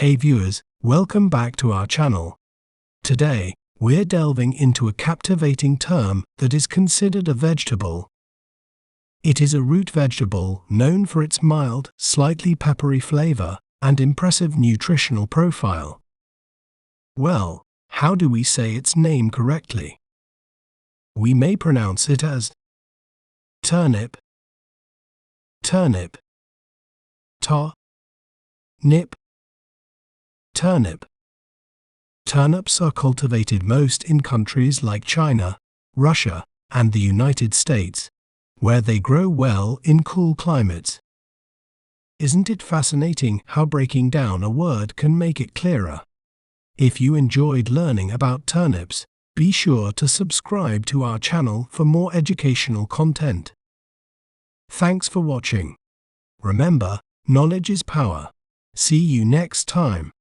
Hey viewers, welcome back to our channel. Today, we're delving into a captivating term that is considered a vegetable. It is a root vegetable known for its mild, slightly peppery flavor and impressive nutritional profile. Well, how do we say its name correctly? We may pronounce it as turnip, turnip, nip, turnip. Turnips are cultivated most in countries like China, Russia, and the United States, where they grow well in cool climates. Isn't it fascinating how breaking down a word can make it clearer? If you enjoyed learning about turnips, be sure to subscribe to our channel for more educational content. Thanks for watching. Remember, knowledge is power. See you next time.